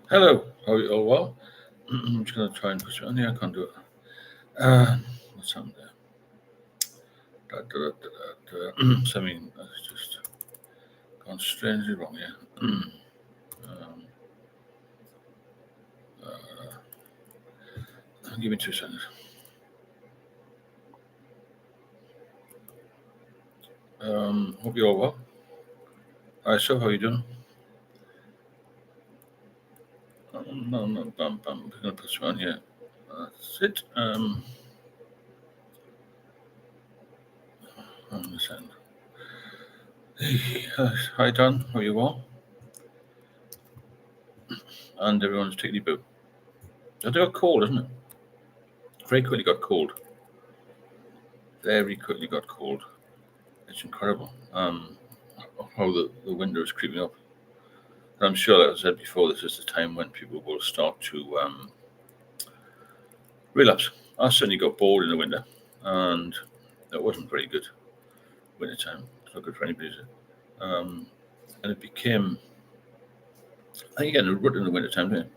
Hello. Oh well. I'm just going to try and push it on here. I can't do it. What's happened there? So, I mean, that's just gone strangely wrong here. Give me 2 seconds. Hope you're all well. All right, so how are you doing? No, bam. We're going to put some on here. That's it. On this end. Hey, hi, Dan. How are you all? And everyone's taking a boo. They got cold, isn't it? Very quickly got cold. Very quickly got cold. It's incredible. How the winter is creeping up. And I'm sure, as I said before, this is the time when people will start to relapse. I certainly got bored in the winter, and it wasn't very good winter time. It's not good for anybody, is it? And it became, I think, you get in a rut in the winter time, don't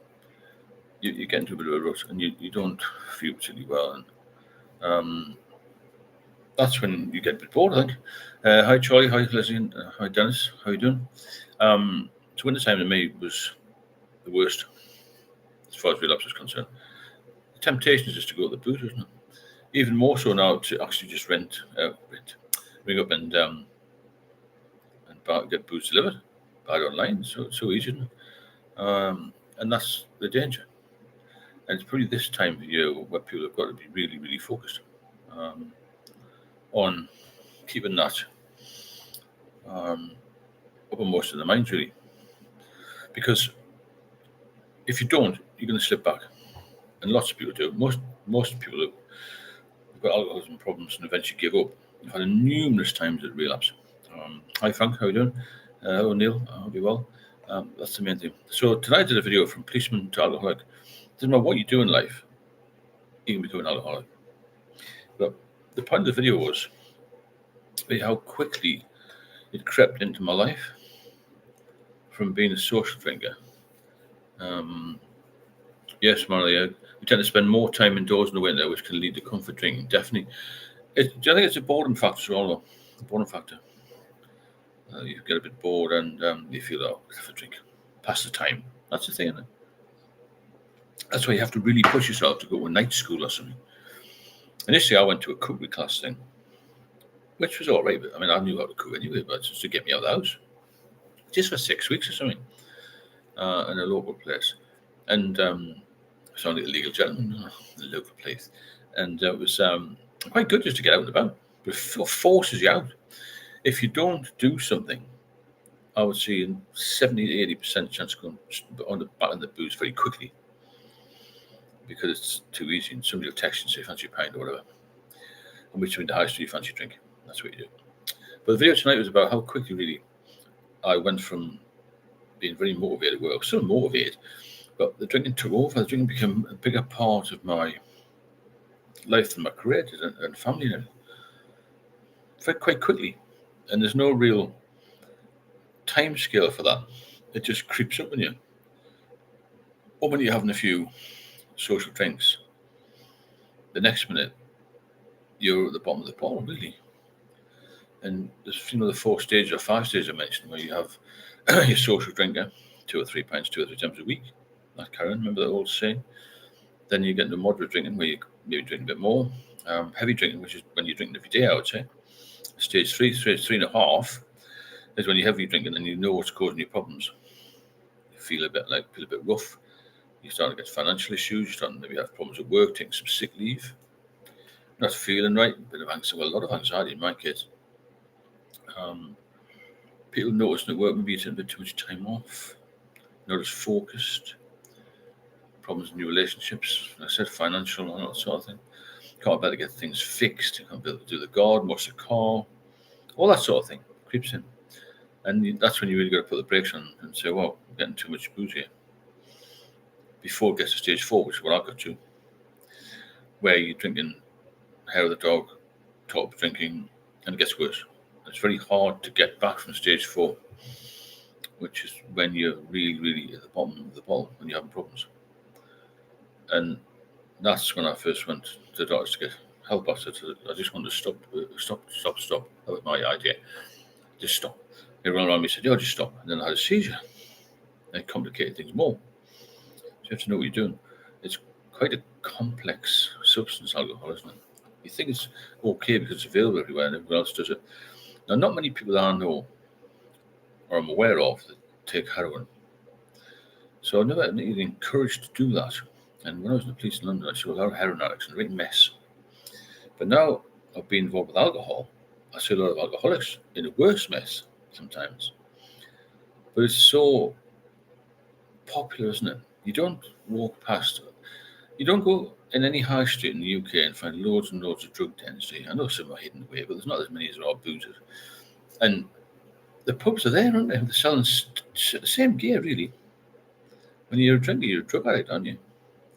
you get into a bit of a rut, and you don't feel particularly well, and that's when you get a bit bored, I think. Hi, Charlie. Hi, Leslie. And, hi, Dennis. How you doing? So winter time to me was the worst as far as relapse is concerned. The temptation is just to go to the booze, isn't it? Even more so now to actually just ring up and get booze delivered, buy it online. So it's so easy, isn't it? And that's the danger. And it's probably this time of year where people have got to be really, really focused um, on keeping that um, uppermost in their minds, really. Because if you don't, you're going to slip back, and lots of people do. Most people who've got alcoholism problems and eventually give up. I've had numerous times at relapse. Hi Frank, how you doing? Hello Neil, I hope you're well. That's the main thing. So tonight I did a video from policeman to alcoholic. Doesn't matter what you do in life, you can become an alcoholic. But the point of the video was how quickly it crept into my life from being a social drinker. Yes, Maria, we tend to spend more time indoors in the winter, which can lead to comfort drinking. Definitely. Do you think it's a boredom factor as well, though? A boredom factor. You get a bit bored and you feel, oh, let's have a drink. Pass the time. That's the thing, isn't it? That's why you have to really push yourself to go to a night school or something. Initially, I went to a cookery class thing, which was all right. But, I mean, I knew how to cook anyway, but just to get me out of the house. Just for 6 weeks or something in a local place. And I sound like a legal gentleman, in a local place. And it was quite good just to get out and about. But it forces you out. If you don't do something, I would see a 70 to 80% chance of going on the back of the booze very quickly because it's too easy. And somebody will text you and say, fancy a pint or whatever. And which in the high street, you fancy a drink. That's what you do. But the video tonight was about how quickly, really, I went from being very motivated. Well, I was still motivated, but the drinking took over. The drinking became a bigger part of my life and my career and family and everything. Quite quickly. And there's no real time scale for that. It just creeps up on you. Or when you're having a few social drinks, the next minute you're at the bottom of the bottle, really. And there's the 4 stages or 5 stages I mentioned where you have your social drinker, 2 or 3 pints, 2 or 3 times a week. Like Karen, remember that old saying? Then you get into moderate drinking where you maybe drink a bit more. Heavy drinking, which is when you're drinking every day, I would say. Stage 3.5 is when you're heavy drinking and you know what's causing you problems. You feel a bit rough. You start to get financial issues. You start to maybe have problems at work, taking some sick leave. Not feeling right. A bit of anxiety. Well, a lot of anxiety in my case. People noticing at work maybe you take a bit too much time off. Not as focused. Problems in your relationships. Like I said, financial and that sort of thing. Can't better get things fixed. You can't be able to do the garden, wash the car, all that sort of thing creeps in. And that's when you really got to put the brakes on and say, well, I'm getting too much booze here. Before it gets to stage 4, which is what I got to, where you're drinking hair of the dog, top drinking, and it gets worse. It's very hard to get back from stage 4 which is when you're really, really at the bottom of the bottle when you're having problems. And that's when I first went to the doctors to get help. I said, I just want to stop. That was my idea. Just stop. Everyone around me said, "Yeah, just stop." And then I had a seizure. It complicated things more. So you have to know what you're doing. It's quite a complex substance, alcohol, isn't it? You think it's okay because it's available everywhere and everyone else does it. Now, not many people that I know or I'm aware of that take heroin. So I never really encouraged to do that. And when I was in the police in London, I saw a lot of heroin addicts and a real mess. But now I've been involved with alcohol, I see a lot of alcoholics in a worse mess sometimes. But it's so popular, isn't it? You don't walk past, you don't go in any high street in the UK and find loads and loads of drug dens. I know some are hidden away, but there's not as many as there are boozers. And the pubs are there, aren't they? They're selling the same gear, really. When you're a drinker, you're a drug addict, aren't you?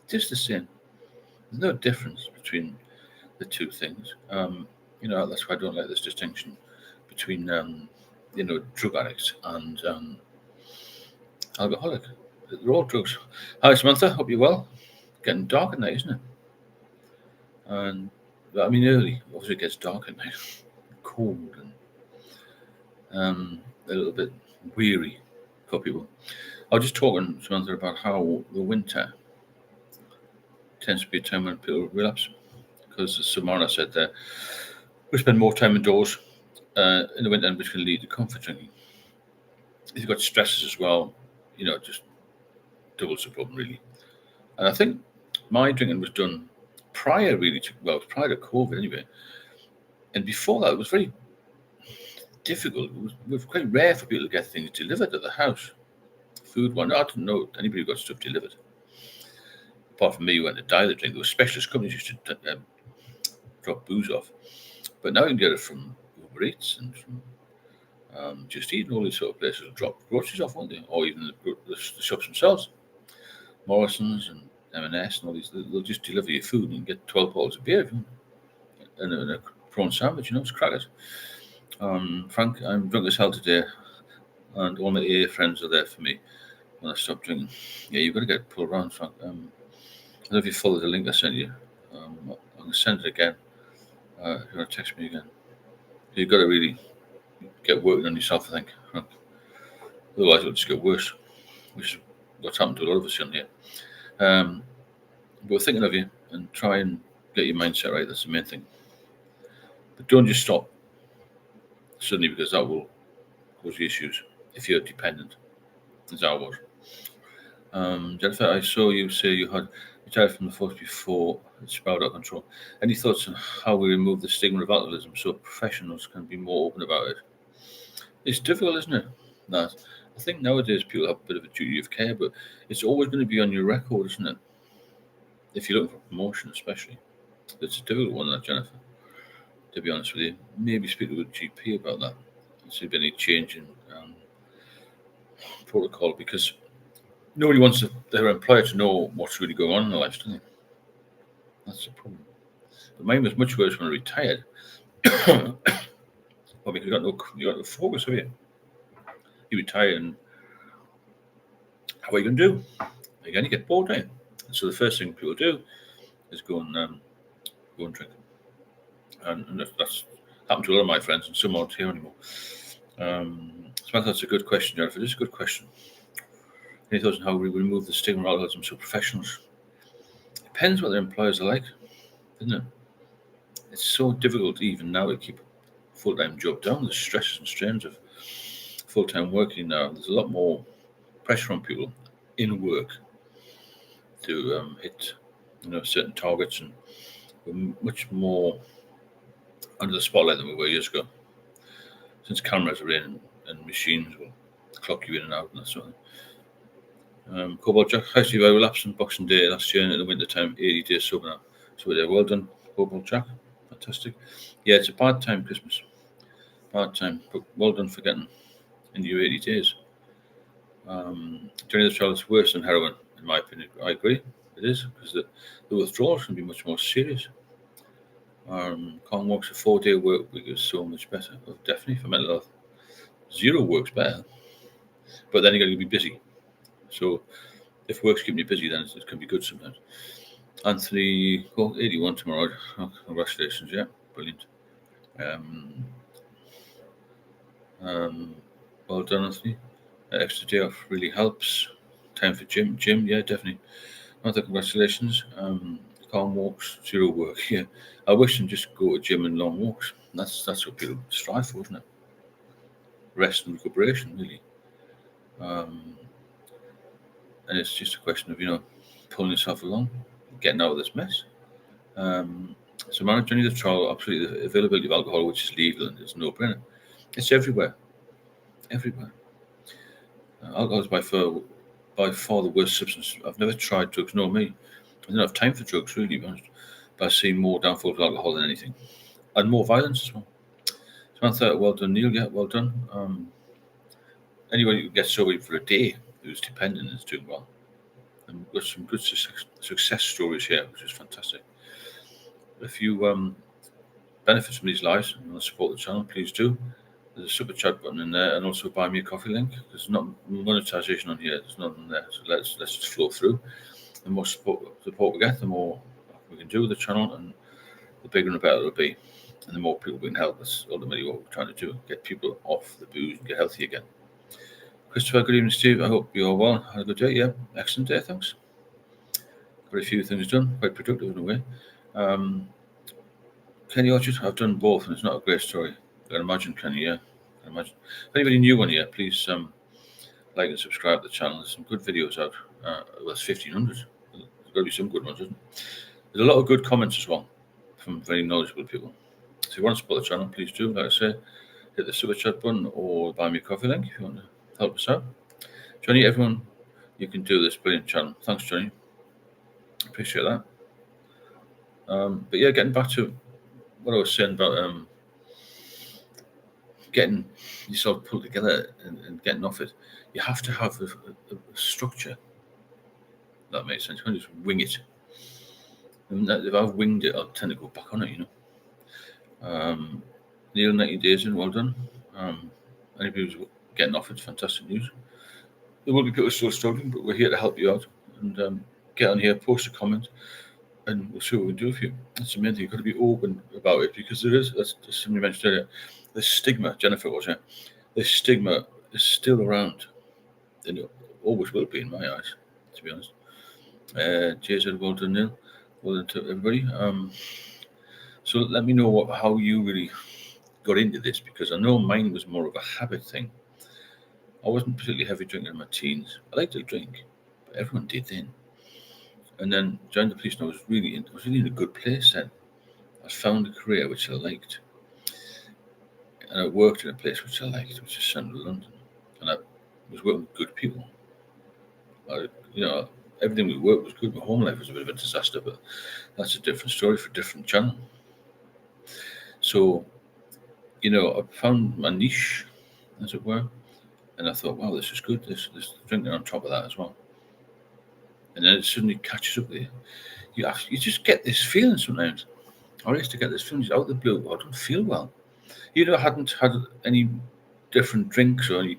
Just the same. There's no difference between the two things. That's why I don't like this distinction between, drug addicts and alcoholic. They're all drugs. Hi, Samantha. Hope you're well. Getting dark at night, isn't it? And early. Obviously, it gets dark at night. Cold and a little bit weary for people. I was just talking, Samantha, about how the winter tends to be a time when people relapse. Because as Samara said there, we spend more time indoors in the winter, which can lead to comfort drinking. If you've got stresses as well, it just doubles the problem, really. And I think my drinking was done prior to COVID anyway. And before that, it was very difficult. It was quite rare for people to get things delivered to the house. Food one, I didn't know anybody who got stuff delivered. Apart from me, who went to dye the drink. There were specialist companies used to drop booze off. But now you can get it from Uber Eats and from Just Eat and all these sort of places will drop groceries off, won't they? Or even the shops themselves. Morrison's and M&S and all these, they'll just deliver you food and you get 12 bottles of beer and a prawn sandwich, it's crackers. Frank, I'm drunk as hell today and all my AA friends are there for me when I stop drinking. Yeah, you've got to get pulled around, Frank. I don't know if you followed the link I sent you. I'm going to send it again. If you want to text me again. You've got to really get working on yourself, I think. Frank. Otherwise, it'll just get worse, which is what's happened to a lot of us on here. But we're thinking of you and try and get your mindset right. That's the main thing. But don't just stop suddenly because that will cause you issues if you're dependent, as I was. Jennifer, I saw you say you had retired from the force before it spiraled out of control. Any thoughts on how we remove the stigma of alcoholism so professionals can be more open about it? It's difficult, isn't it? That I think nowadays people have a bit of a duty of care, but it's always going to be on your record, isn't it? If you're looking for promotion, especially. It's a difficult one, that, Jennifer, to be honest with you. Maybe speak to a GP about that. See if any change in protocol, because nobody wants their employer to know what's really going on in their lives, do they? That's the problem. But mine was much worse when I retired. Well, because you got no focus, have you? You retire, and how are you going to do? Again, you get bored, don't you? So the first thing people do is go and drink, and that's happened to a lot of my friends, and some aren't here anymore. Samantha, that's a good question, Jennifer. This is a good question. Any thoughts on how we remove the stigma of alcoholism so professionals? Depends what their employers are like, isn't it? It's so difficult even now to keep a full-time job down. The stresses and strains of full-time working now. There's a lot more pressure on people in work to hit, certain targets, and we're much more under the spotlight than we were years ago. Since cameras are in and machines will clock you in and out and that sort of thing. Cobalt Jack, hi Steve, I relapsed on Boxing Day last year and in the winter time, 80 days sober now. So we're there. Well done, Cobalt Jack. Fantastic. Yeah, it's a bad time, Christmas. Bad time, but well done for getting into your 80 days. During the trial, it's worse than heroin, in my opinion. I agree, it is, because the withdrawals can be much more serious. Colin Walks, a 4-day work week is so much better. Well, definitely for mental health. 0 works better. But then you got to be busy. So if work's keeping you busy, then it can be good sometimes. Anthony, 81 tomorrow. Oh, congratulations, yeah, brilliant. Well done, Anthony. Extra day off really helps. Time for gym, yeah, definitely. Another congratulations. Calm walks, zero work. Yeah, I wish them just go to gym and long walks. That's what people strive for, isn't it? Rest and recuperation, really. And it's just a question of pulling yourself along, getting out of this mess. So managing the trial, absolutely, the availability of alcohol, which is legal and it's no-brainer. It's everywhere. Alcohol is by far the worst substance. I've never tried drugs, nor me. I don't have time for drugs, really, to be honest. But I see more downfall of alcohol than anything. And more violence as well. Samantha, well done. Neil, yeah, well done. Anybody who gets sober for a day who's dependent is doing well. And we've got some good success stories here, which is fantastic. If you benefit from these lives and want to support the channel, please do. There's a super chat button in there, and also buy me a coffee link. There's not monetization on here. There's nothing there. So let's just flow through. The more support we get, the more we can do with the channel, and the bigger and the better it'll be. And the more people we can help. That's ultimately what we're trying to do: get people off the booze and get healthy again. Christopher, good evening, Steve. I hope you're well. Had a good day. Yeah, excellent day. Thanks. Got a few things done. Quite productive in a way. Kenny Orchard, I've done both, and it's not a great story. I can imagine, Kenny. Yeah, I can imagine. If anybody new on here, please like and subscribe to the channel. There's some good videos out. There's 1,500. There's got to be some good ones, isn't there? There's a lot of good comments as well from very knowledgeable people. So if you want to support the channel, please do. Like I say, hit the super chat button or buy me a coffee link if you want to help us out. Johnny, everyone, you can do this brilliant channel. Thanks, Johnny. Appreciate that. But yeah, getting back to what I was saying about getting yourself pulled together and getting off it, you have to have a structure. That makes sense. You can't just wing it. And if I've winged it, I'll tend to go back on it, Neil, 90 days in, well done. Anybody who's getting off it's fantastic news. There will be people still struggling, but we're here to help you out. And get on here, post a comment, and we'll see what we can do for you. That's the main thing. You've got to be open about it, because there is, as somebody mentioned earlier, the stigma, Jennifer was here, the stigma is still around. And it always will be in my eyes, to be honest. Jason, well done, Neil. Well done to everybody. So let me know how you really got into this, because I know mine was more of a habit thing. I wasn't particularly heavy drinker in my teens. I liked to drink, but everyone did then. And then joined the police, and I was really in a good place then. I found a career which I liked, and I worked in a place which I liked, which is Central London, and I was working with good people. Everything we worked was good. My home life was a bit of a disaster, but that's a different story for a different channel. So, I found my niche, as it were, and I thought, wow, this is good. This drinking on top of that as well. And then it suddenly catches up with you. You just get this feeling sometimes. I used to get this feeling out of the blue. I don't feel well. I hadn't had any different drinks or any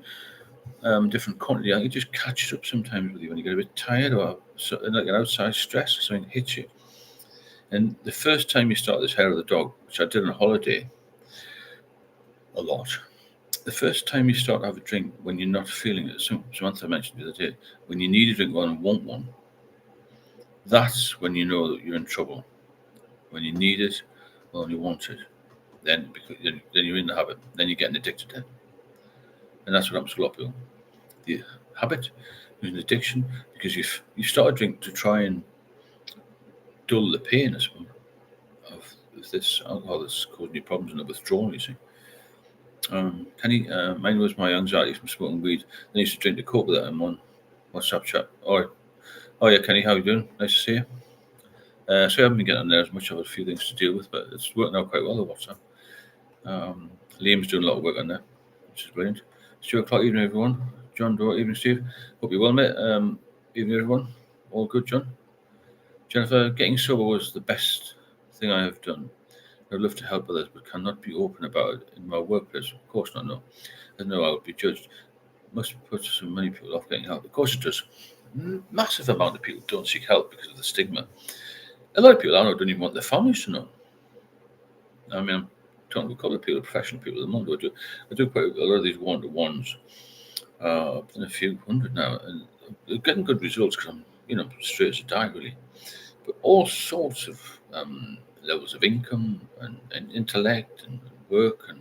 different quantity. It just catches up sometimes with you when you get a bit tired or like an outside stress or something hits you. And the first time you start this hair of the dog, which I did on a holiday a lot, the first time you start to have a drink when you're not feeling it, Samantha mentioned the other day, when you need a drink and want one, that's when you know that you're in trouble. When you need it or you want it, then you're in the habit. Then you're getting addicted then. And that's what happens to a lot of people. The habit is an addiction because you start a drink to try and dull the pain, I suppose, of this alcohol that's causing you problems and the withdrawal, you see. Mine was my anxiety from smoking weed. Then I used to drink to cope with that in one WhatsApp chat. Oh yeah, Kenny, how you doing? Nice to see you. So I haven't been getting on there as much. I have a few things to deal with, but it's working out quite well, the WhatsApp. Liam's doing a lot of work on there, which is brilliant. It's 2 o'clock, evening, everyone. John, evening, Steve. Hope you're well, mate. Evening, everyone. All good, John? Jennifer, getting sober was the best thing I have done. I'd love to help others, but cannot be open about it in my workplace. Of course not, no. I know I would be judged. must put so many people off getting help. Of course it does. Massive amount of people don't seek help because of the stigma. A lot of people I know don't even want their families to know. I mean, I'm talking to a couple of people, professional people at the moment. I do quite a lot of these one-to-ones. I've done a few hundred now, and they're getting good results because I'm, straight as a die, really. But all sorts of levels of income and intellect and work and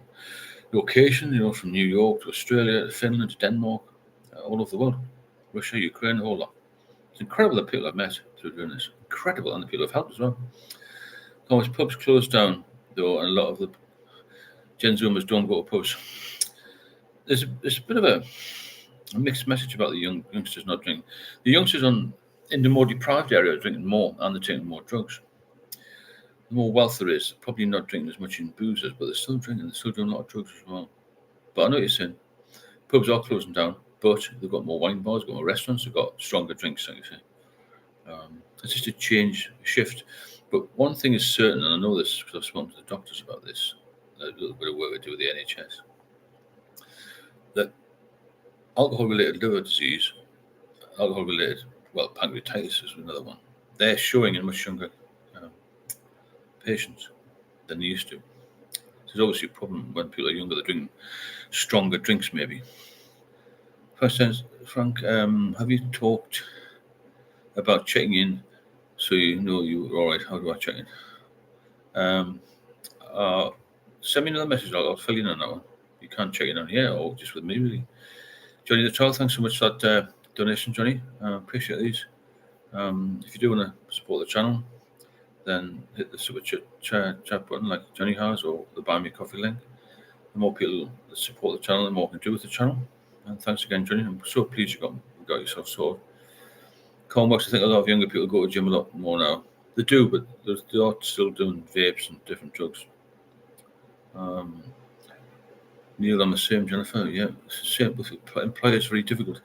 location, from New York to Australia to Finland to Denmark, all over the world, Russia, Ukraine, all that. It's incredible the people I've met through doing this. Incredible, and the people I've helped as well. Always pubs closed down, though, and a lot of the Gen Zoomers don't go to pubs. There's a bit of a mixed message about the youngsters not drinking. The youngsters in the more deprived area are drinking more, and they're taking more drugs. The more wealth there is, probably not drinking as much in boozers, but they're still drinking. They're still doing a lot of drugs as well. But I know what you're saying. Pubs are closing down, but they've got more wine bars, got more restaurants, they've got stronger drinks, like you say. It's just a change, a shift. But one thing is certain, and I know this because I've spoken to the doctors about this, a little bit of work I do with the NHS, that alcohol-related liver disease, alcohol-related, pancreatitis is another one. They're showing in much younger patients than they used to. So there's obviously a problem when people are younger, they're drinking stronger drinks, maybe. For instance, Frank, have you talked about checking in so you know you were all right? How do I check in? Send me another message. I'll fill you in on that one. You can't check in on here or just with me, really. Johnny the Child, thanks so much for that donation, Johnny. Appreciate these. If you do want to support the channel, then hit the super chat button like Johnny has, or the Buy Me Coffee link. The more people that support the channel, the more we can do with the channel. And thanks again, Johnny. I'm so pleased you got yourself sorted. Cornworks, I think a lot of younger people go to gym a lot more now. They do, but they are still doing vapes and different drugs. Neil, I'm the same, Jennifer. Yeah, same with employers, very difficult.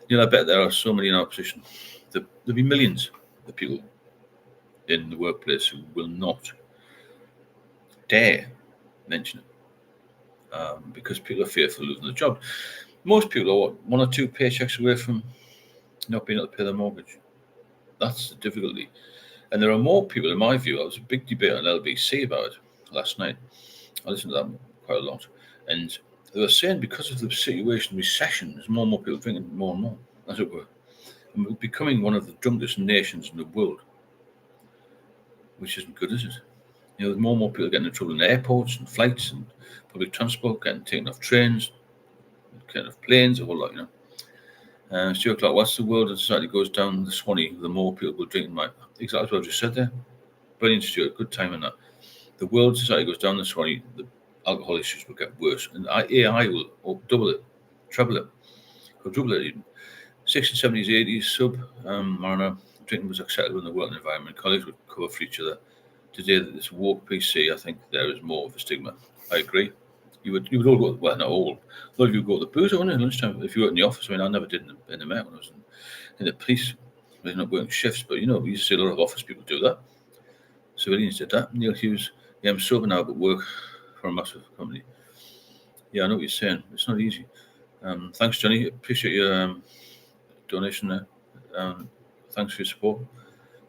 Neil, I bet there are so many in our position. There'll be millions of people in the workplace who will not dare mention it because people are fearful of losing their job. Most people are one or two paychecks away from not being able to pay their mortgage. That's the difficulty. And there are more people, in my view. There was a big debate on LBC about it last night. I listened to that quite a lot. And they were saying because of the situation, recession, there's more and more people drinking more and more, as it were. And we're becoming one of the drunkest nations in the world, which isn't good, is it? There's more and more people getting in trouble in airports and flights and public transport, getting taken off trains, getting off planes, a whole lot, Stuart Clark, once the world and society goes down the Swanee, the more people will drink. Exactly what I just said there. Brilliant, Stuart. Good time on that. The world society goes down the Swanee, the alcohol issues will get worse. And AI will double it, treble it, quadruple it even. 60s, 70s, 80s, sub-mariner, drinking was acceptable in the work environment. Colleagues would cover for each other. Today, this woke PC, I think there is more of a stigma. I agree. You would all go, well, not all. A lot of you go to the boozer, wouldn't you, at lunchtime? If you were in the office, I never did in the Met when I was in the police. I was not working shifts, but we used to see a lot of office people do that. Civilians did that. Neil Hughes, yeah, I'm sober now, but work for a massive company. Yeah, I know what you're saying. It's not easy. Thanks, Johnny. Appreciate your donation there. Thanks for your support.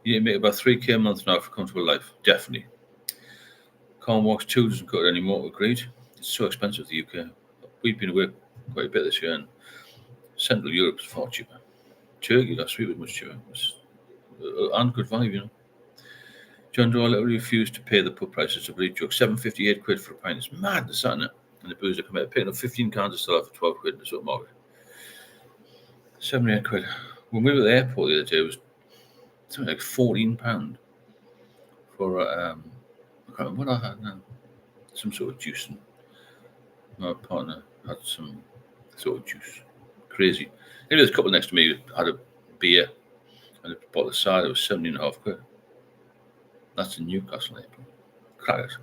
You need to make about 3K a month now for a comfortable life. Definitely. Cornwalks 2 doesn't cut it anymore. Agreed. It's so expensive, the UK. We've been away quite a bit this year, and Central Europe is far cheaper. Turkey last week was much cheaper. And good value, John Doe literally refused to pay the pub prices of bleach joke. 7.58 quid for a pint. It's madness, isn't it? And the boozer come out picking up 15 cans of still for 12 quid in the supermarket. 7 or 8 quid. When we were at the airport the other day, it was something like £14 for I can't remember what I had now. Some sort of juice. And my partner had some sort of juice. Crazy. Anyway, there's a couple next to me had a beer and a bottle of cider. It was 17.5 quid. That's in Newcastle, April. Crackers.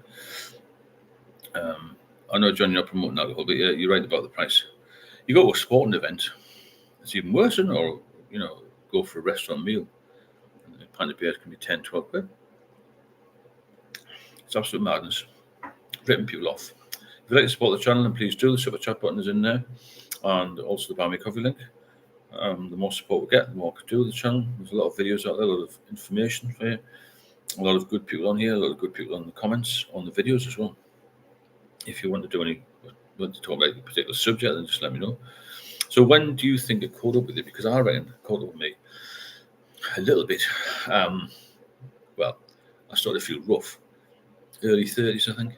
I know, John, you're not promoting alcohol, but you're right about the price. You go to a sporting event, it's even worse, isn't it? Or, go for a restaurant meal. And a pint of beer can be 10, 12 quid. It's absolute madness. Ripping people off. If you'd like to support the channel, then please do. The super chat button is in there. and also the Buy Me Coffee link. The more support we get, the more I can do with the channel. There's a lot of videos out there, a lot of information for you, a lot of good people on here, a lot of good people on the comments on the videos as well. If you want to talk about a particular subject, then just let me know. So when do you think it caught up with you? Because I reckon it caught up with me a little bit. Well, I started to feel rough. Early 30s, I think.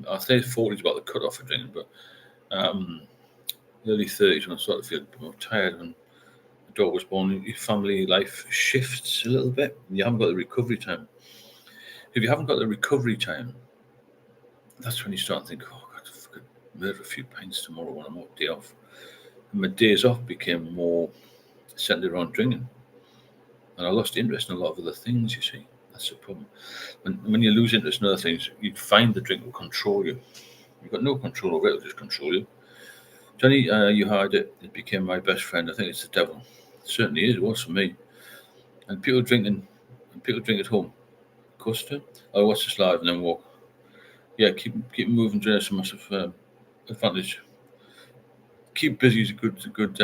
I think 40s about the cut-off for drinking, but early 30s when I started to feel a bit more tired and the daughter was born, your family life shifts a little bit. You haven't got the recovery time. If you haven't got the recovery time, that's when you start to think, oh, God, I could murder a few pints tomorrow when I'm off day off. And my days off became more centered around drinking. And I lost interest in a lot of other things, you see. That's the problem. When you lose interest in other things, you find the drink will control you. You've got no control over it, it'll just control you. Johnny, you had it. It became my best friend. I think it's the devil. It certainly is. It was for me. And people drink at home. Of course, do. I watch this live and then walk. Yeah, keep moving. There's a massive advantage. Keep busy is a good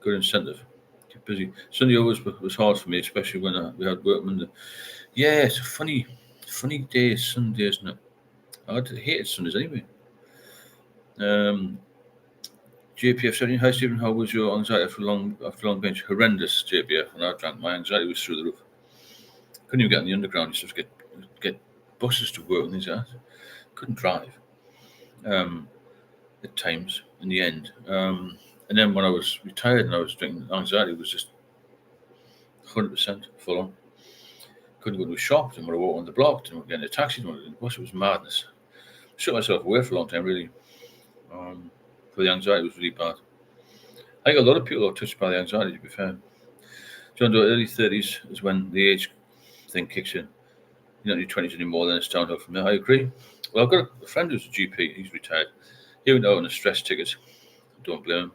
incentive. Keep busy. Sunday always was hard for me, especially when we had workmen. Yeah, it's a funny day, Sunday, isn't it? I hated Sundays anyway. JPF 17, hi Stephen, how was your anxiety after long bench? Horrendous, JPF. When I drank, my anxiety was through the roof. Couldn't even get in the underground. Used to get buses to work and things like that. Couldn't drive. At times, in the end. And then when I was retired and I was drinking, anxiety was just 100% full on. Couldn't go to a shop, didn't want to walk on the block, didn't want to get in a taxi, didn't want to get in the bus. It was madness. Shut myself away for a long time, really. For the anxiety was really bad. I think a lot of people are touched by the anxiety, to be fair. John Doe, early 30s is when the age thing kicks in. You're not in your 20s anymore, then it's downhill from there. I agree. Well, I've got a friend who's a GP, he's retired. He went out on a stress ticket. Don't blame him.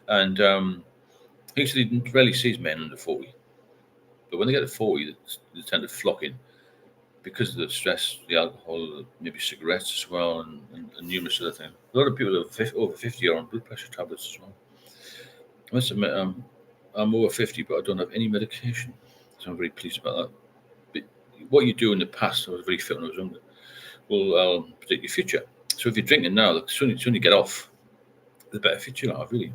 And he said he rarely sees men under 40. But when they get to 40, they tend to flock in because of the stress, the alcohol, maybe cigarettes as well, and numerous other things. A lot of people over 50 are on blood pressure tablets as well. I must admit, I'm over 50, but I don't have any medication. So I'm very pleased about that. But what you do in the past, I was very fit when I was younger, will predict your future. So if you're drinking now, the sooner you get off, the better future you have, really.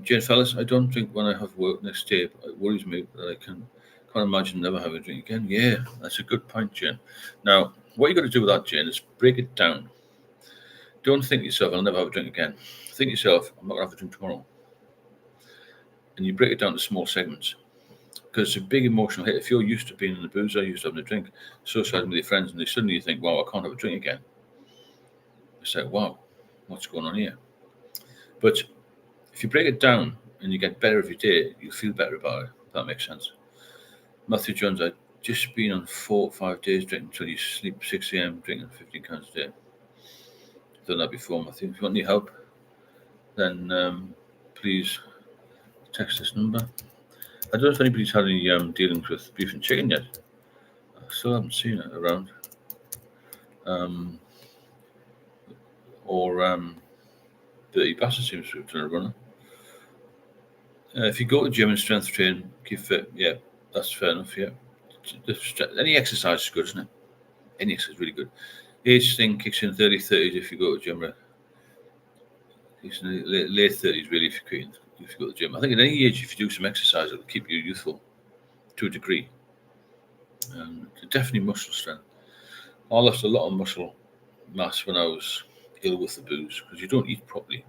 Jane Fellas, I don't drink when I have work next day, but it worries me that I can't imagine never having a drink again. Yeah, that's a good point, Jane. Now, what you got to do with that, Jane, is break it down. Don't think to yourself, I'll never have a drink again. Think to yourself, I'm not going to have a drink tomorrow. And you break it down to small segments. Because it's a big emotional hit. If you're used to being in the booze, used to having a drink, socializing with your friends, and suddenly you think, wow, I can't have a drink again. It's like, wow, what's going on here? But if you break it down and you get better every day, you feel better about it. If that makes sense. Matthew Jones, I've just been on 4 or 5 days drinking until you sleep 6 a.m. drinking 15 cans a day. I've done that before, Matthew. If you want any help, then please text this number. I don't know if anybody's had any dealings with beef and chicken yet. I still haven't seen it around. Dirty Bastard seems to have done a runner. If you go to gym and strength train, keep fit, yeah, that's fair enough, yeah. Any exercise is good, isn't it? Any exercise is really good. Age thing kicks in 30s if you go to gym, right? It's in the late 30s, really, if you go to the gym. I think at any age, if you do some exercise, it'll keep you youthful to a degree. Definitely muscle strength. I lost a lot of muscle mass when I was ill with the booze because you don't eat properly.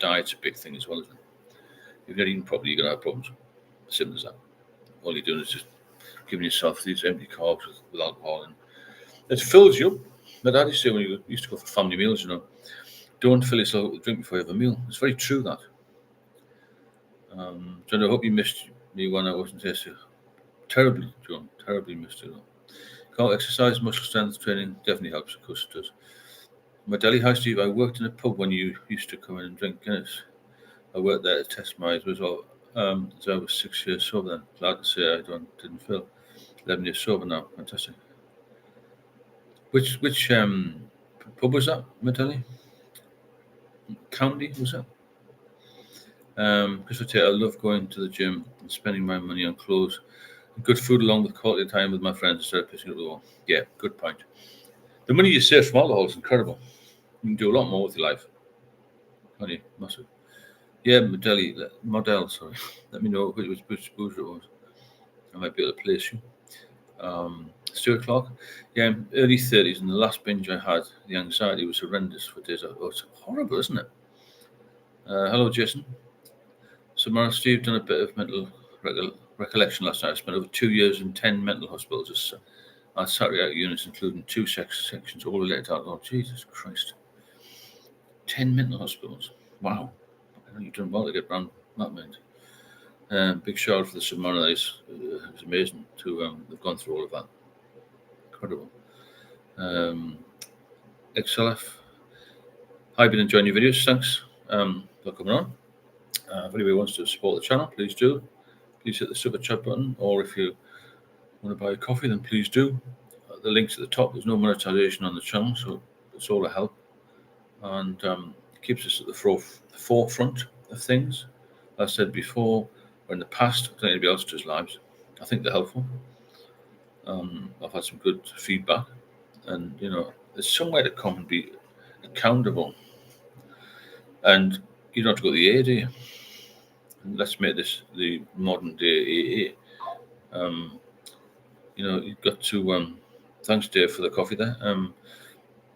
Diet's a big thing as well, isn't it? If you're not eating properly, you're going to have problems. Simple as that. All you're doing is just giving yourself these empty carbs with alcohol, and it fills you up. My dad used to say when you used to go for family meals, don't fill yourself up with drink before you have a meal. It's very true, that. John, I hope you missed me when I wasn't here. So terribly, John. Terribly missed you. Can't exercise, muscle strength training definitely helps, of course it does. My Delhi, hi Steve, I worked in a pub when you used to come in and drink Guinness. I worked there to test my as well. So I was 6 years sober then. Glad to say I didn't feel 11 years sober now. Fantastic. Which pub was that? Medelli? County was that? Christopher Tate, I love going to the gym and spending my money on clothes. Good food along with quality time with my friends instead of pissing at the wall. Yeah, good point. The money you save from alcohol is incredible. You can do a lot more with your life. Can't you? Massive. Yeah, Model, sorry. Let me know which booze it was. I might be able to place you. Stuart Clark. Yeah, I'm early 30s, and the last binge I had, the anxiety was horrendous for days. Oh, it's horrible, isn't it? Hello, Jason. So, Mara, Steve done a bit of mental recollection last night. I spent over 2 years in 10 mental hospitals. I psychiatric units, including 2 sections, all related to alcohol. Jesus Christ. 10 mental hospitals. Wow. I know you've done well to get around that meant. Big shout out for the Submariner. It's amazing to have gone through all of that. Incredible. XLF. I've been enjoying your videos. Thanks for coming on. If anybody wants to support the channel, please do. Please hit the super chat button, or if you want to buy a coffee, then please do. The link's at the top. There's no monetization on the channel, so it's all a help, and keeps us at the forefront of things. As I said before, or in the past, I don't think anybody else does lives. I think they're helpful. I've had some good feedback, and there's somewhere to come and be accountable. And you don't have to go to the AA, do you? And let's make this the modern day AA. You've got to. Thanks, Dave, for the coffee there.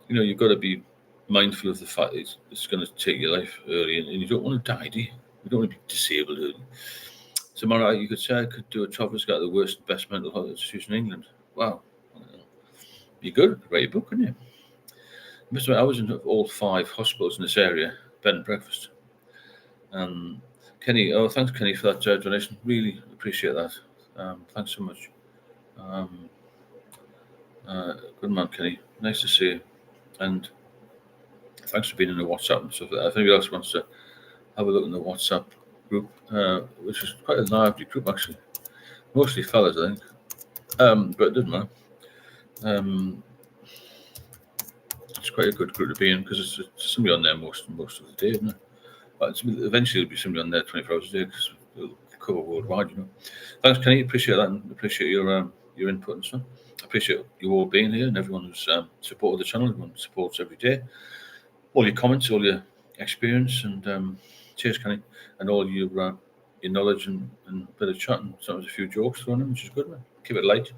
You've got to be mindful of the fact it's going to take your life early, and you don't want to die, do you? You don't want to be disabled early. So, Mara, you could say I could do a traveller's guide to the worst and best mental health institution in England. Wow. You could write a book, couldn't you? Mr. I was in all 5 hospitals in this area, bed and breakfast. Kenny, thanks, Kenny, for that donation. Really appreciate that. Thanks so much. Good man, Kenny. Nice to see you. And thanks for being in the WhatsApp and stuff like that. If anybody else wants to have a look in the WhatsApp group, which is quite a lively group, actually. Mostly fellas, I think. But it doesn't matter. It's quite a good group to be in because it's somebody on there most of the day, isn't it? But eventually there'll be somebody on there 24 hours a day because it'll cover worldwide, Thanks, Kenny. Appreciate that, and appreciate your input and stuff. I appreciate you all being here and everyone who's supported the channel, everyone who supports every day. All your comments, all your experience, and cheers, Kenny, and all your knowledge and bit of chat, and sometimes a few jokes thrown in, which is good, man. Keep it light.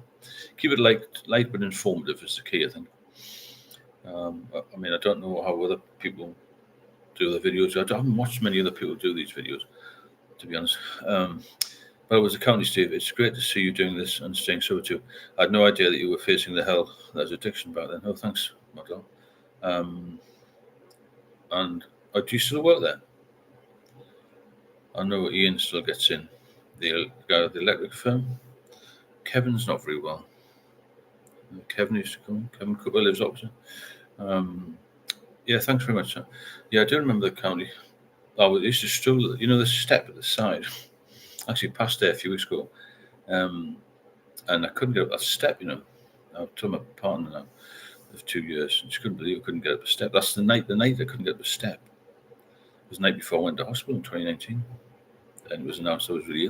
Keep it light but informative is the key, I think. I mean, I don't know how other people do the videos. I haven't watched many other people do these videos, to be honest. But it was a county, Steve. It's great to see you doing this and staying sober too. I had no idea that you were facing the hell that is addiction back then. Oh, thanks, Model. And do you still work there? I know Ian still gets in. The guy at the electric firm. Kevin's not very well. Kevin used to come. Kevin Cooper lives opposite. Yeah, thanks very much. Yeah, I do remember the county. Oh, it used to stroll, the step at the side. Actually passed there a few weeks ago. And I couldn't get up that step, I've told my partner now of 2 years, and she couldn't believe I couldn't get up a step. That's the night I couldn't get up a step. It was the night before I went to hospital in 2019. And it was announced I was really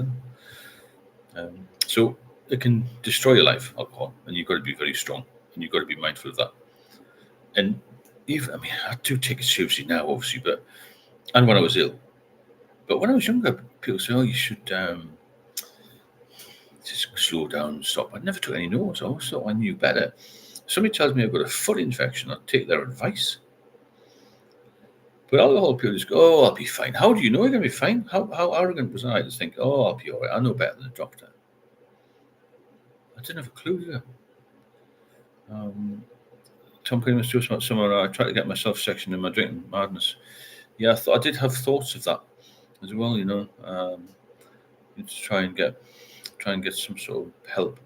ill. So it can destroy your life, alcohol, and you've got to be very strong, and you've got to be mindful of that. And I do take it seriously now, obviously, and when I was ill. But when I was younger, people say, "Oh, you should just slow down and stop." I never took any notes. I always thought I knew better. Somebody tells me I've got a foot infection, I'll take their advice. But alcohol people just go, "Oh, I'll be fine." How do you know you're going to be fine? How arrogant was I to think, "Oh, I'll be all right. I know better than a doctor." I didn't have a clue, did I? Tom Quinn was just about somewhere. I tried to get myself sectioned in my drinking madness. Yeah, I did have thoughts of that as well. To try and get some sort of help.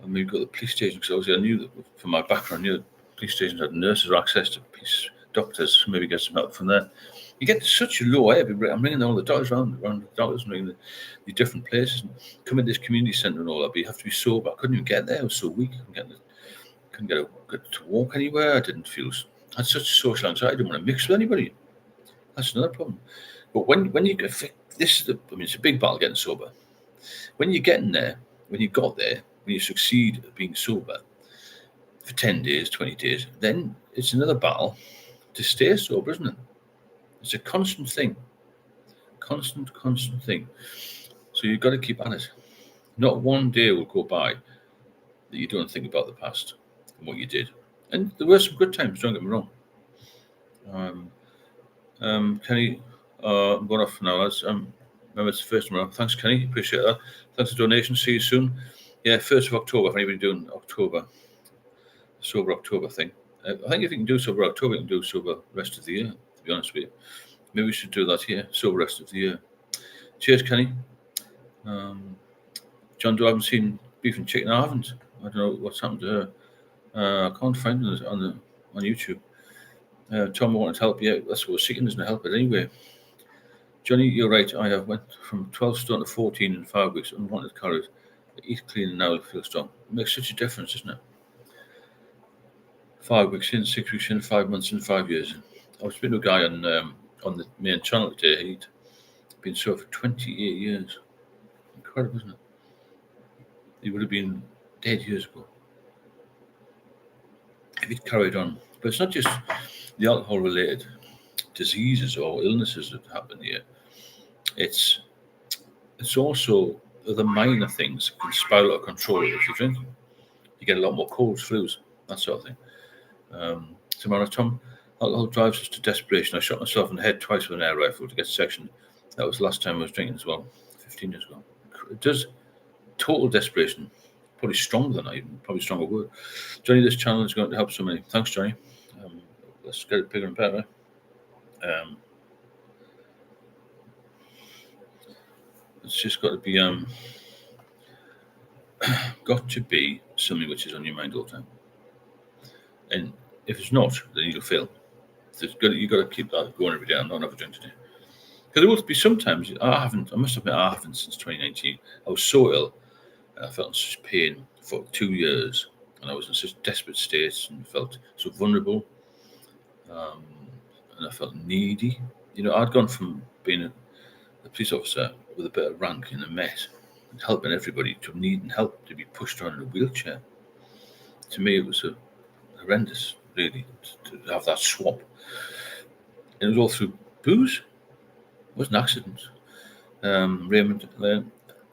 And maybe go to the police station because obviously I knew that from my background, police stations had nurses or access to police doctors. Maybe get some help from there. You get to such a low ebb. I'm ringing all the doctors around the doctors, and ringing the different places. And come in this community centre and all that, but you have to be sober. I couldn't even get there. I was so weak. I couldn't get to walk anywhere. I didn't feel had such social anxiety. I didn't want to mix with anybody. That's another problem. But when you get this is it's a big battle getting sober. When you get in there, when you got there, when you succeed at being sober for 10 days, 20 days, then it's another battle to stay sober, isn't it? It's a constant thing, constant thing. So you've got to keep at it. Not one day will go by that you don't think about the past and what you did. And there were some good times. Don't get me wrong. Kenny, I'm going off now, lads. Remember, it's the first tomorrow. Thanks, Kenny. Appreciate that. Thanks for the donation. See you soon. Yeah, 1st of October. If anybody doing October, sober October thing. I think if you can do sober October, you can do sober rest of the year, to be honest with you. Maybe we should do that here, sober rest of the year. Cheers, Kenny. John Doe, I haven't seen Beef and Chicken. I haven't. I don't know what's happened to her. I can't find it on YouTube. Tom, I wanted to help. Yeah, that's what we're seeking, isn't it? Help it anyway. Johnny, you're right. I have went from 12 stone to 14 in 5 weeks. Unwanted calories. I eat clean and now I feel strong. It makes such a difference, doesn't it? 5 weeks in, 6 weeks in, 5 months in, 5 years in. I was speaking to a guy on the main channel today. He'd been sober for 28 years. Incredible, isn't it? He would have been dead years ago if he'd carried on. But it's not just the alcohol-related diseases or illnesses that happen here. It's also the minor things can spiral out of control if you drink. You get a lot more colds, flus, that sort of thing. Tomorrow, Tom, alcohol drives us to desperation. I shot myself in the head twice with an air rifle to get sectioned. That was the last time I was drinking as well, 15 years ago. It does total desperation. Probably stronger than that, even. Probably stronger word. Johnny, this channel is going to help so many. Thanks, Johnny. Let's get it bigger and better. It's just got to be something which is on your mind all the time. And if it's not, then you'll fail. You've got to keep that going every day. I'm not having a drink today. Because there will be sometimes I must admit I haven't since 2019. I was so ill and I felt in such pain for 2 years, and I was in such desperate states and felt so vulnerable, and I felt needy. I'd gone from being a police officer with a bit of rank in the Met, and helping everybody, to needing help, to be pushed around in a wheelchair. To me, it was horrendous, really, to have that swap. And it was all through booze. It wasn't accidents. Raymond,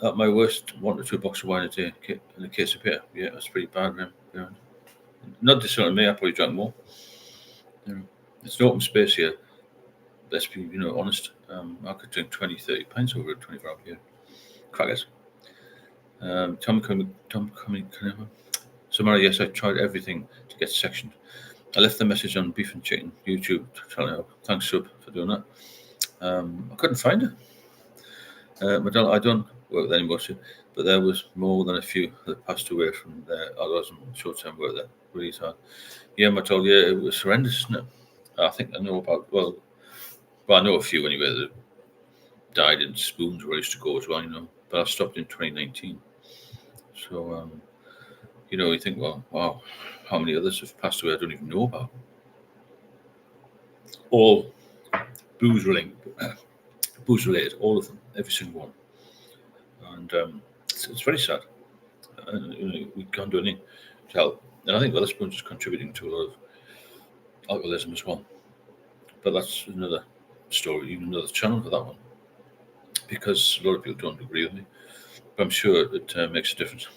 at my worst, 1 to 2 boxes of wine a day in a case of beer. Yeah, that's pretty bad, Raymond. Not dissimilar to me. I probably drank more. It's an open space here. Let's be, honest. I could drink 20, 30 pints over a 24-hour period. Crackers. Tom coming. Samara, yes, I tried everything to get sectioned. I left the message on Beef and Chicken YouTube. Thanks, Sub, for doing that. I couldn't find her. I don't work there anymore, but there was more than a few that passed away from there. I was on short-term work there. Really sad. Yeah, it was horrendous, isn't it? I think I know about, I know a few anyway that died in spoons where I used to go as well, but I stopped in 2019. So, you think, well, wow, how many others have passed away I don't even know about? All booze related, all of them, every single one. And it's very sad. We can't do anything to help. And I think Wetherspoons is contributing to a lot of alcoholism as well. But that's another story, even another channel for that one. Because a lot of people don't agree with me. But I'm sure it makes a difference.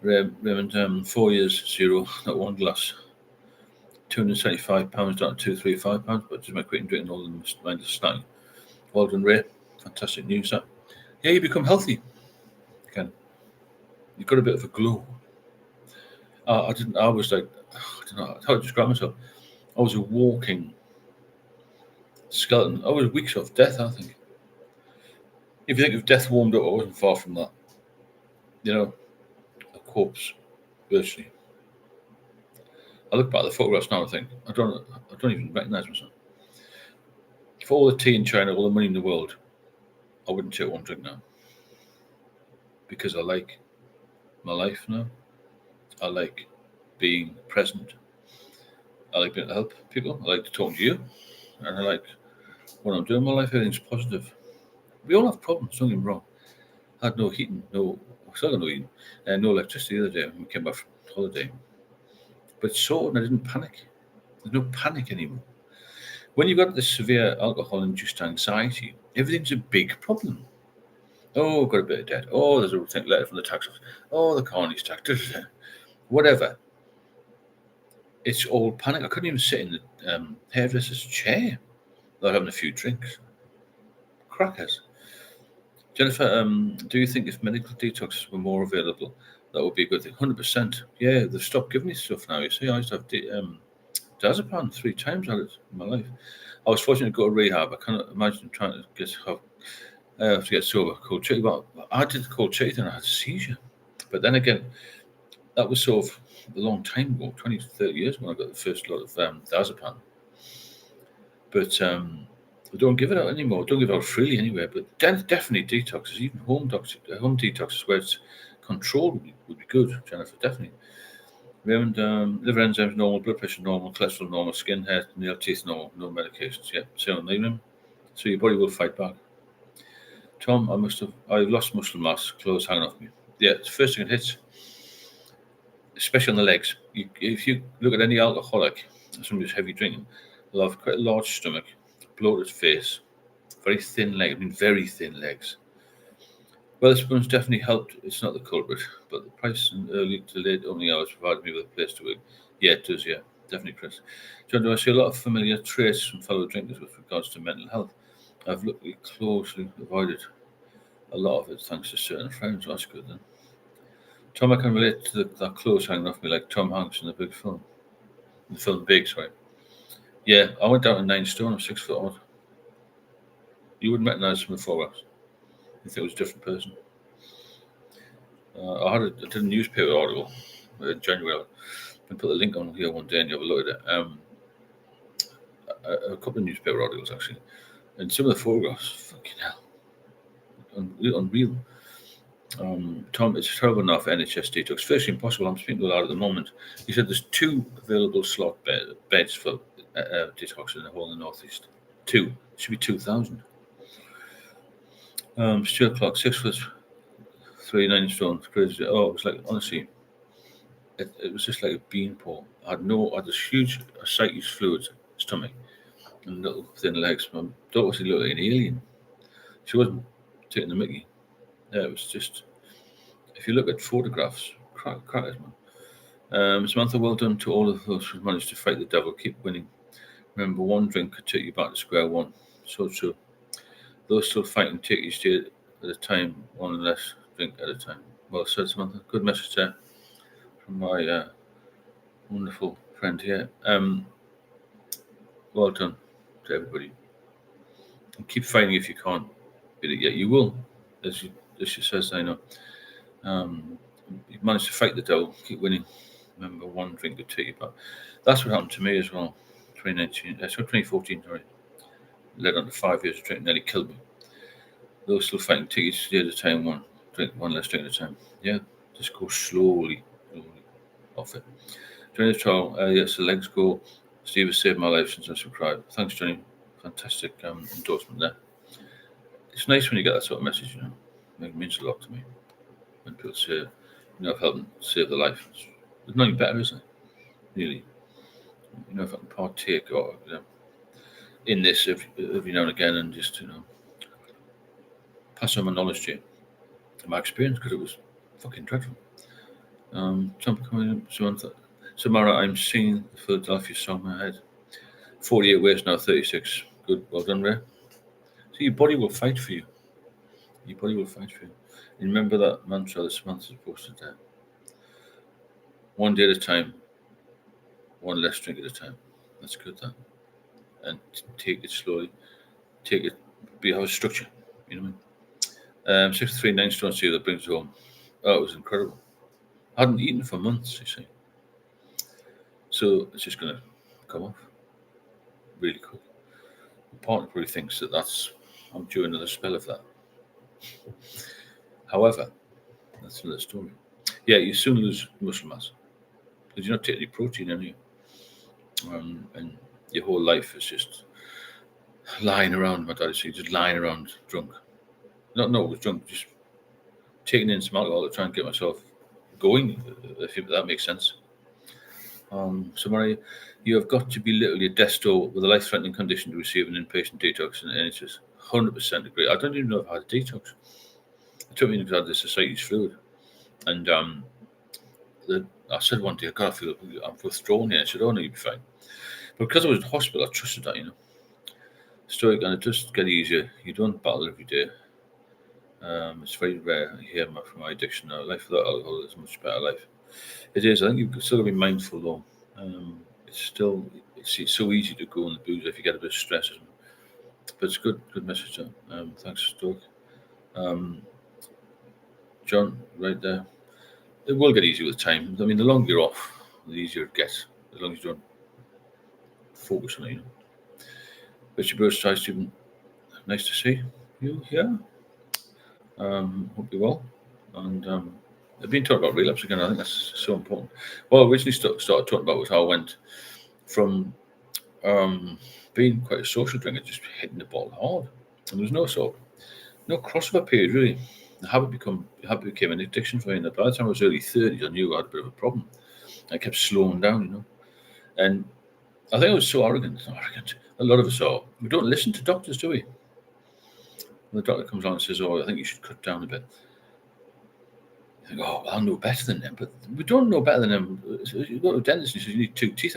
Raymond, 4 years, 0, not one glass. £275 down to £235, but just my quitting drinking all the mind of snacking. Well done, Ray. Fantastic news, that. Yeah, you become healthy. Again, you've got a bit of a glow. I was like, I don't know how to describe myself. I was a walking skeleton. I was weeks off death, I think. If you think of death warmed up, I wasn't far from that. A corpse, virtually. I look back at the photographs now and think, I don't even recognise myself. For all the tea in China, all the money in the world, I wouldn't take one drink now. Because I like my life now. I like being present. I like being able to help people. I like to talk to you, and I like what I'm doing in my life. Everything's positive. We all have problems. Don't get me wrong. I had no heating, still got no heating, and no electricity the other day when we came back from holiday. But so, and I didn't panic. There's no panic anymore. When you've got this severe alcohol-induced anxiety, everything's a big problem. Oh, got a bit of debt. Oh, there's a letter from the tax office. Oh, the car needs tax. Whatever. It's all panic. I couldn't even sit in the hairdresser's chair without having a few drinks. Crackers. Jennifer, do you think if medical detoxes were more available, that would be a good thing? 100%. Yeah, they've stopped giving me stuff now. You see, I used to have diazepam 3 times in my life. I was fortunate to go to rehab. I cannot imagine trying to get sober. Cold turkey. But I did the cold turkey and I had a seizure. But then again, that was sort of a long time ago, 20 to 30 years when I got the first lot of diazepam. But we don't give it out anymore. Don't give it out freely anywhere. But definitely detoxes, even home detoxes where it's controlled would be good, Jennifer, definitely. Liver enzymes normal, blood pressure normal, cholesterol normal, skin, hair, nail, teeth normal, no medications. Yeah, on leaving. So your body will fight back. Tom, I've lost muscle mass, clothes hanging off me. Yeah, it's the first thing it hits, especially on the legs. If you look at any alcoholic, somebody who's heavy drinking, they'll have quite a large stomach, bloated face, very thin legs. I mean, very thin legs. Well, the spoons definitely helped. It's not the culprit, but the price and early to late opening hours provided me with a place to work. Yeah, it does. Yeah, definitely, Chris. John, do I see a lot of familiar traits from fellow drinkers with regards to mental health? I've looked closely avoided a lot of it thanks to certain friends. That's good then. Tom, I can relate to that clothes hanging off me like Tom Hanks in the film Big, sorry. Yeah, I went down to 9 stone. I'm 6 foot odd. You wouldn't recognise from the photographs. You think it was a different person. I did a newspaper article in January. I put the link on here one day and you have a look at it. A couple of newspaper articles actually, and some of the photographs, fucking hell, unreal. Tom, it's terrible enough for NHS detox. Firstly, impossible. I'm speaking to a lot at the moment. He said there's 2 available slot beds for detox in the whole of the northeast. 2. It should be 2,000. Stuart Clark, 6 foot 3, 9 stone. Crazy. Oh, it was like, honestly, it was just like a beanpole. I had this huge ascites fluid stomach and little thin legs. My daughter looked like an alien. She wasn't taking the mickey. Yeah, it was just, if you look at photographs, crackers, man. Samantha, well done to all of those who managed to fight the devil. Keep winning. Remember, one drink could take you back to square one. So true. Those still fighting, take each day at a time, one less drink at a time. Well said, Samantha. Good message there from my wonderful friend here. Well done to everybody. And keep fighting if you can't beat it yet. You will, as she says, I know. You've managed to fight the devil. Keep winning. Remember, one drink could take you back. That's what happened to me as well. 2014, sorry. Led on to 5 years of drinking, nearly killed me. Those still fighting, take each day at a time, one less drink at a time. Yeah, just go slowly off it. During the trial, yes, the legs go. Steve has saved my life since I subscribed. Thanks, Johnny. Fantastic endorsement there. It's nice when you get that sort of message, It means a lot to me. When people say, I've helped them save their life. There's nothing better, is there? Really. If I can partake or in this every now and again and just, pass on my knowledge to you, my experience, because it was fucking dreadful. Samara, I'm singing the Philadelphia song in my head. 48 ways now, 36. Good, well done, Ray. So your body will fight for you. Your body will fight for you. And remember that mantra that Samantha's posted there. One day at a time, one less drink at a time. That's good, that. And take it slowly. Take it, have a structure, you know what I mean? 63, 9 stone steel that brings it home. Oh, it was incredible. I hadn't eaten for months, you see. So it's just going to come off really quick. The partner probably thinks that I'm due another spell of that. However, that's another story. Yeah, you soon lose muscle mass because you're not taking any protein in you. and your whole life is just lying around. My dad used to say, just lying around drunk. Not always drunk, just taking in some alcohol to try and get myself going, if that makes sense. So, Murray, you have got to belittle your desto with a life-threatening condition to receive an inpatient detox in the NHS. 100% agree. I don't even know if I had a detox. It took me because I had the society's fluid. And I said one day, God, I feel I'm withdrawn here. I said, oh, no, you'll be fine. But because I was in hospital, I trusted that, Stoic, and it does get easier. You don't battle every day. It's very rare here from my addiction. A life without alcohol is a much better life. It is. I think you've still got to be mindful, though. It's so easy to go on the booze if you get a bit of stress. But it's good message, John. Thanks, Stoic. John, right there. It will get easier with time. I mean, the longer you're off, the easier it gets. As long as you don't focus on it, Richard Bruce, Thai student. Nice to see you here. Hope you're well. And I've been talking about relapse again. I think that's so important. Well, I originally started talking about was how I went from being quite a social drinker, just hitting the ball hard, and there was no crossover period really. The habit became an addiction for me. And by the time I was early 30s, I knew I had a bit of a problem. I kept slowing down, and I think I was so arrogant. A lot of us are. We don't listen to doctors, do we? When the doctor comes along and says, "Oh, I think you should cut down a bit." You think, "Oh, well, I'll know better than them," but we don't know better than them. You go to a dentist and he says you need 2 teeth